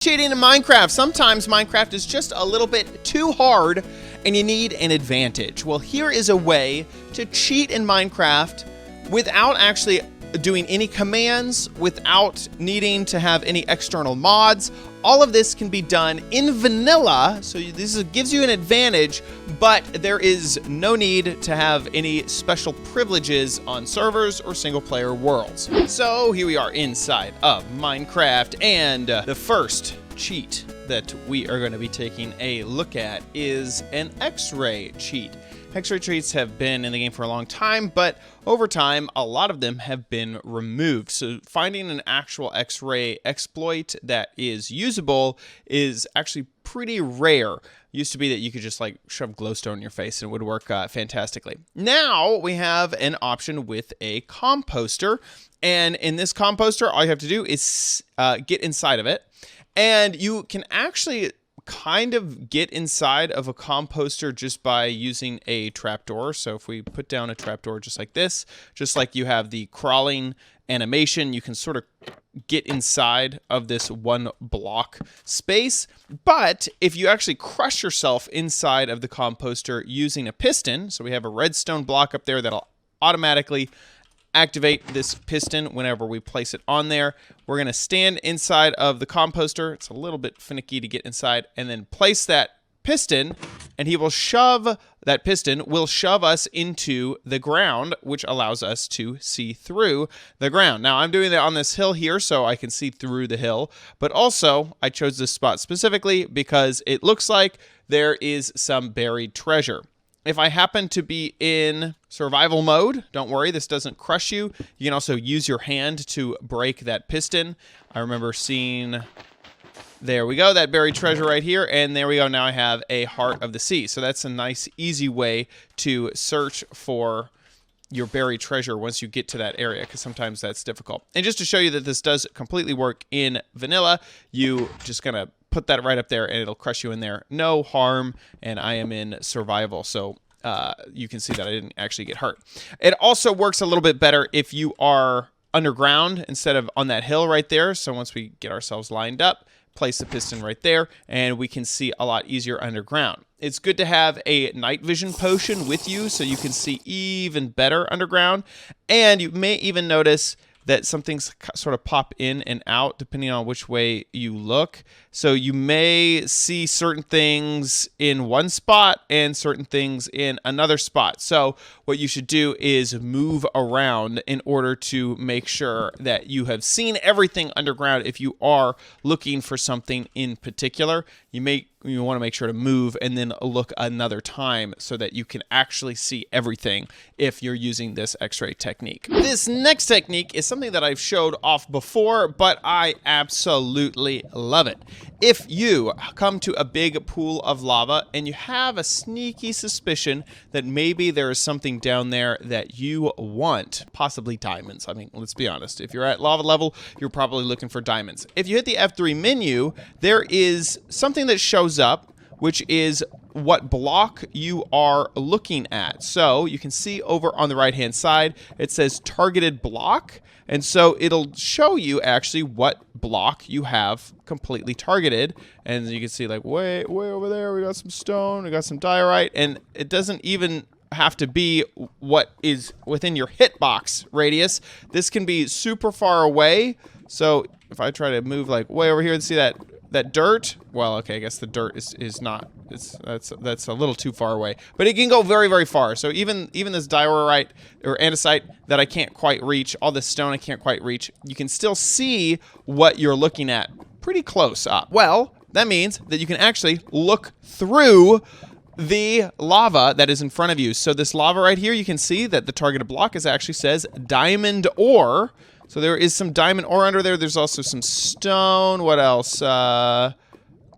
Cheating in Minecraft. Sometimes Minecraft is just a little bit too hard and you need an advantage. Well, here is a way to cheat in Minecraft without actually doing any commands, without needing to have any external mods. All of this can be done in vanilla, so this gives you an advantage, but there is no need to have any special privileges on servers or single-player worlds. So here we are inside of Minecraft, and the first cheat that we are going to be taking a look at is an X-ray cheat. X-ray cheats have been in the game for a long time, but over time, a lot of them have been removed. So finding an actual X-ray exploit that is usable is actually pretty rare. It used to be that you could just like shove glowstone in your face and it would work fantastically. Now we have an option with a composter, and in this composter, all you have to do is get inside of it, and you can actually kind of get inside of a composter just by using a trapdoor. So if we put down a trapdoor just like this, just like you have the crawling animation, you can sort of get inside of this one block space. But if you actually crush yourself inside of the composter using a piston, so we have a redstone block up there that'll automatically activate this piston whenever we place it on there. We're going to stand inside of the composter. It's a little bit finicky to get inside, and then place that piston, and that piston will shove us into the ground, which allows us to see through the ground. Now, I'm doing that on this hill here so I can see through the hill, but also I chose this spot specifically because it looks like there is some buried treasure. If I happen to be in survival mode, don't worry, this doesn't crush you. You can also use your hand to break that piston. I remember seeing, there we go, that buried treasure right here, and there we go, now I have a Heart of the Sea. So that's a nice, easy way to search for your buried treasure once you get to that area, because sometimes that's difficult. And just to show you that this does completely work in vanilla, you just gonna put that right up there and it'll crush you in there. No harm, and I am in survival, so you can see that I didn't actually get hurt. It also works a little bit better if you are underground instead of on that hill right there. So once we get ourselves lined up, place the piston right there, and we can see a lot easier underground. It's good to have a night vision potion with you so you can see even better underground, and you may even notice that some things sort of pop in and out depending on which way you look. So you may see certain things in one spot and certain things in another spot. So what you should do is move around in order to make sure that you have seen everything underground. If you are looking for something in particular, you want to make sure to move and then look another time so that you can actually see everything if you're using this X-ray technique. This next technique is something that I've showed off before, but I absolutely love it. If you come to a big pool of lava and you have a sneaky suspicion that maybe there is something down there that you want, possibly diamonds. I mean, let's be honest. If you're at lava level, you're probably looking for diamonds. If you hit the F3 menu, there is something that shows up, which is what block you are looking at. So you can see over on the right-hand side, it says targeted block. And so it'll show you actually what block you have completely targeted. And you can see like way over there, we got some stone, we got some diorite, and it doesn't even have to be what is within your hitbox radius. This can be super far away. So if I try to move like way over here and see that dirt, well, okay, I guess the dirt is not, that's a little too far away, but it can go very, very far. So even this diorite or andesite that I can't quite reach, all this stone I can't quite reach, you can still see what you're looking at pretty close up. Well, that means that you can actually look through the lava that is in front of you. So this lava right here, you can see that the targeted block actually says diamond ore. So there is some diamond ore under there. There's also some stone. What else?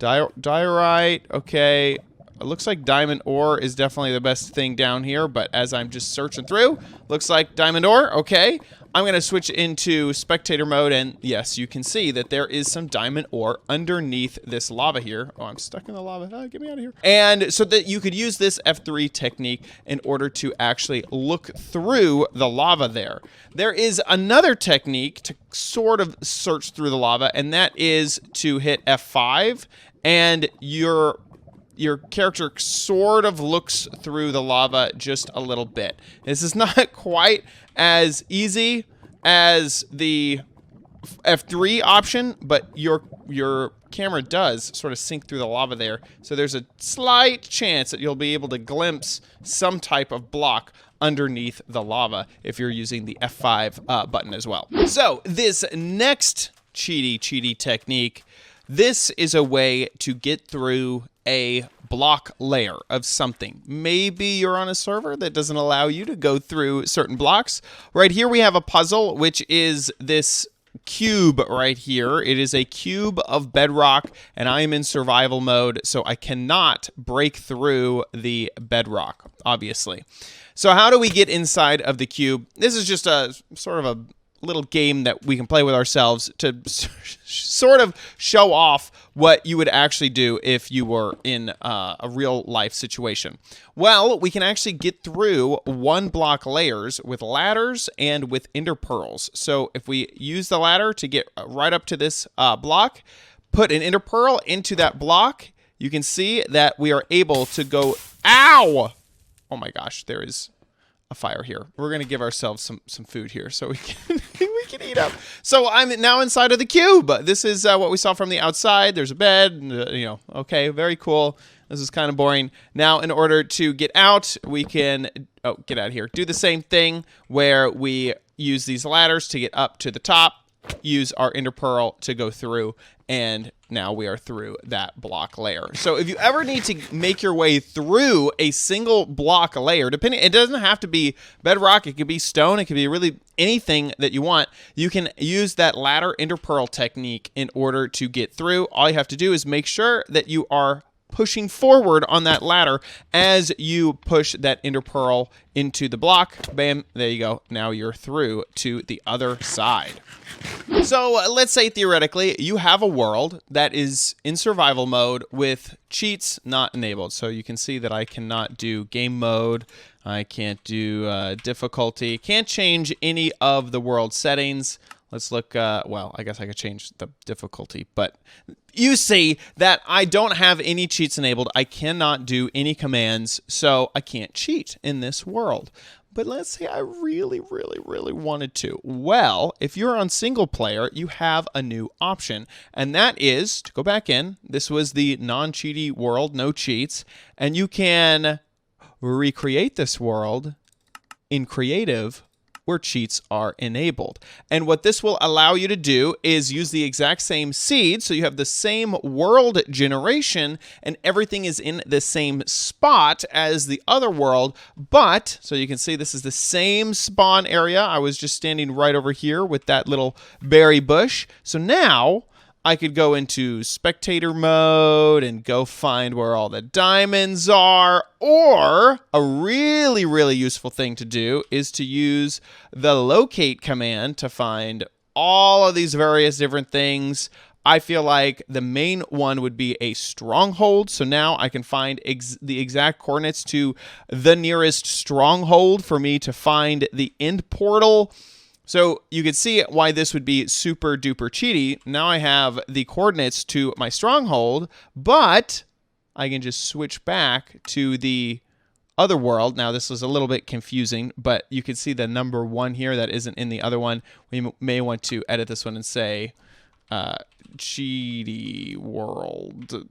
Diorite. Okay. It looks like diamond ore is definitely the best thing down here, but as I'm just searching through, looks like diamond ore. Okay. I'm going to switch into spectator mode, and yes, you can see that there is some diamond ore underneath this lava here. Oh, I'm stuck in the lava. Oh, get me out of here. And so that you could use this F3 technique in order to actually look through the lava there. There is another technique to sort of search through the lava, and that is to hit F5, and your character sort of looks through the lava just a little bit. This is not quite as easy as the F3 option, but your camera does sort of sink through the lava there. So there's a slight chance that you'll be able to glimpse some type of block underneath the lava if you're using the F5 button as well. So this next cheaty technique, this is a way to get through a block layer of something. Maybe you're on a server that doesn't allow you to go through certain blocks. Right here we have a puzzle, which is this cube right here. It is a cube of bedrock, and I am in survival mode, so I cannot break through the bedrock, obviously. So how do we get inside of the cube? This is just a sort of a little game that we can play with ourselves to sort of show off what you would actually do if you were in a real life situation. Well, we can actually get through one block layers with ladders and with ender pearls. So if we use the ladder to get right up to this block, put an ender pearl into that block, you can see that we are able to go, ow! Oh my gosh, there is a fire here. We're gonna give ourselves some food here so we can eat up. So I'm now inside of the cube. This is what we saw from the outside. There's a bed, okay, very cool. This is kind of boring. Now, in order to get out, we can get out of here. Do the same thing where we use these ladders to get up to the top, use our ender pearl to go through, and now we are through that block layer. So if you ever need to make your way through a single block layer, it doesn't have to be bedrock, it could be stone, it could be really anything that you want. You can use that ladder ender pearl technique in order to get through. All you have to do is make sure that you are pushing forward on that ladder as you push that ender pearl into the block. Bam, there you go. Now you're through to the other side. So let's say theoretically you have a world that is in survival mode with cheats not enabled. So you can see that I cannot do game mode. I can't do difficulty. Can't change any of the world settings. Let's look, well, I guess I could change the difficulty, but you see that I don't have any cheats enabled. I cannot do any commands, so I can't cheat in this world. But let's say I really wanted to. Well, if you're on single player, you have a new option, and that is to go back in. This was the non-cheaty world, no cheats, and you can recreate this world in creative where cheats are enabled. And what this will allow you to do is use the exact same seed, so you have the same world generation and everything is in the same spot as the other world, but, so you can see this is the same spawn area. I was just standing right over here with that little berry bush. So now I could go into spectator mode and go find where all the diamonds are, or a really useful thing to do is to use the locate command to find all of these various different things. I feel like the main one would be a stronghold. So now I can find the exact coordinates to the nearest stronghold for me to find the end portal. So you can see why this would be super duper cheaty. Now I have the coordinates to my stronghold, but I can just switch back to the other world. Now this was a little bit confusing, but you can see the number 1 here that isn't in the other one. We may want to edit this one and say cheaty world.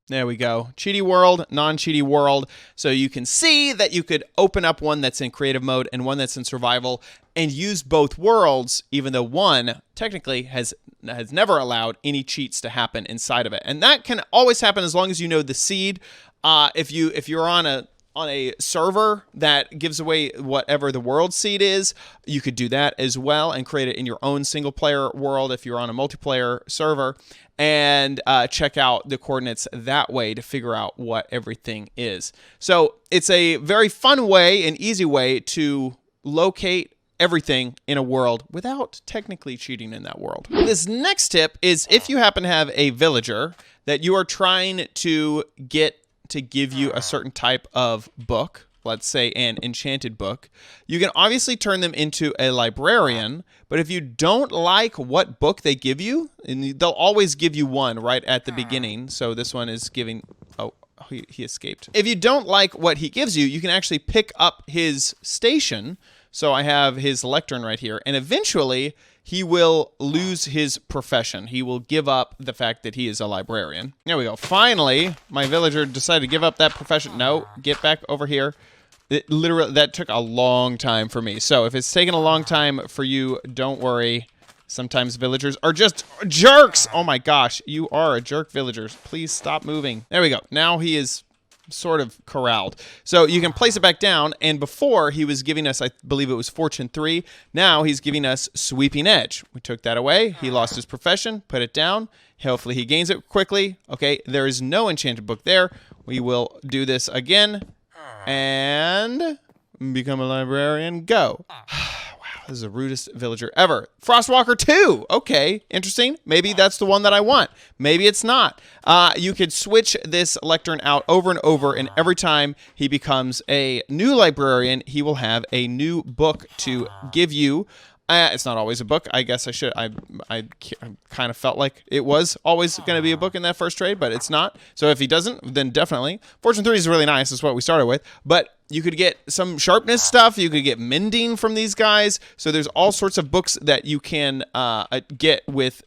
There we go. Cheaty world, non-cheaty world. So you can see that you could open up one that's in creative mode and one that's in survival and use both worlds, even though one technically has never allowed any cheats to happen inside of it. And that can always happen as long as you know the seed. If you're on a server that gives away whatever the world seed is, you could do that as well and create it in your own single player world if you're on a multiplayer server, and check out the coordinates that way to figure out what everything is. So it's a very fun way and easy way to locate everything in a world without technically cheating in that world. This next tip is if you happen to have a villager that you are trying to get to give you a certain type of book, let's say an enchanted book, you can obviously turn them into a librarian, but if you don't like what book they give you, and they'll always give you one right at the beginning, so this one is giving, oh, he escaped. If you don't like what he gives you, you can actually pick up his station. So I have his lectern right here, and eventually he will lose his profession. He will give up the fact that he is a librarian. There we go. Finally, my villager decided to give up that profession. No, get back over here. It literally, that took a long time for me. So if it's taken a long time for you, don't worry. Sometimes villagers are just jerks. Oh my gosh, you are a jerk, villagers. Please stop moving. There we go. Now he is sort of corralled. So you can place it back down, and before he was giving us, I believe it was Fortune 3, now he's giving us Sweeping Edge. We took that away. He lost his profession, put it down. Hopefully he gains it quickly. Okay, there is no enchanted book there. We will do this again and become a librarian. Go. This is the rudest villager ever. Frostwalker 2. Okay, interesting. Maybe that's the one that I want. Maybe it's not. You could switch this lectern out over and over, and every time he becomes a new librarian, he will have a new book to give you. It's not always a book. I guess I kind of felt like it was always going to be a book in that first trade, but it's not. So if he doesn't, then definitely. Fortune 3 is really nice. That's what we started with. But you could get some sharpness stuff. You could get mending from these guys. So there's all sorts of books that you can get with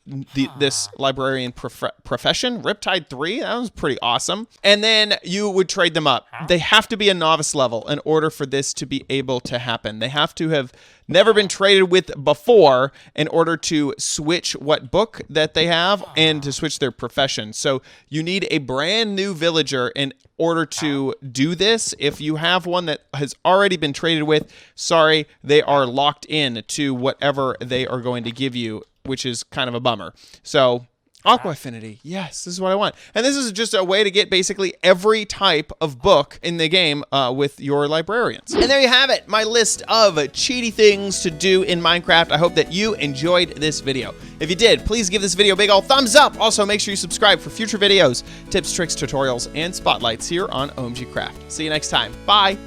this librarian profession. Riptide 3, that was pretty awesome. And then you would trade them up. They have to be a novice level in order for this to be able to happen. They have to have never been traded with before in order to switch what book that they have and to switch their profession. So you need a brand new villager in order to do this. If you have one that has already been traded with, sorry, they are locked in to whatever they are going to give you, which is kind of a bummer. So Aqua Affinity, yes, this is what I want. And this is just a way to get basically every type of book in the game with your librarians. And there you have it, my list of cheaty things to do in Minecraft. I hope that you enjoyed this video. If you did, please give this video a big ol' thumbs up. Also, make sure you subscribe for future videos, tips, tricks, tutorials, and spotlights here on OMG Craft. See you next time. Bye.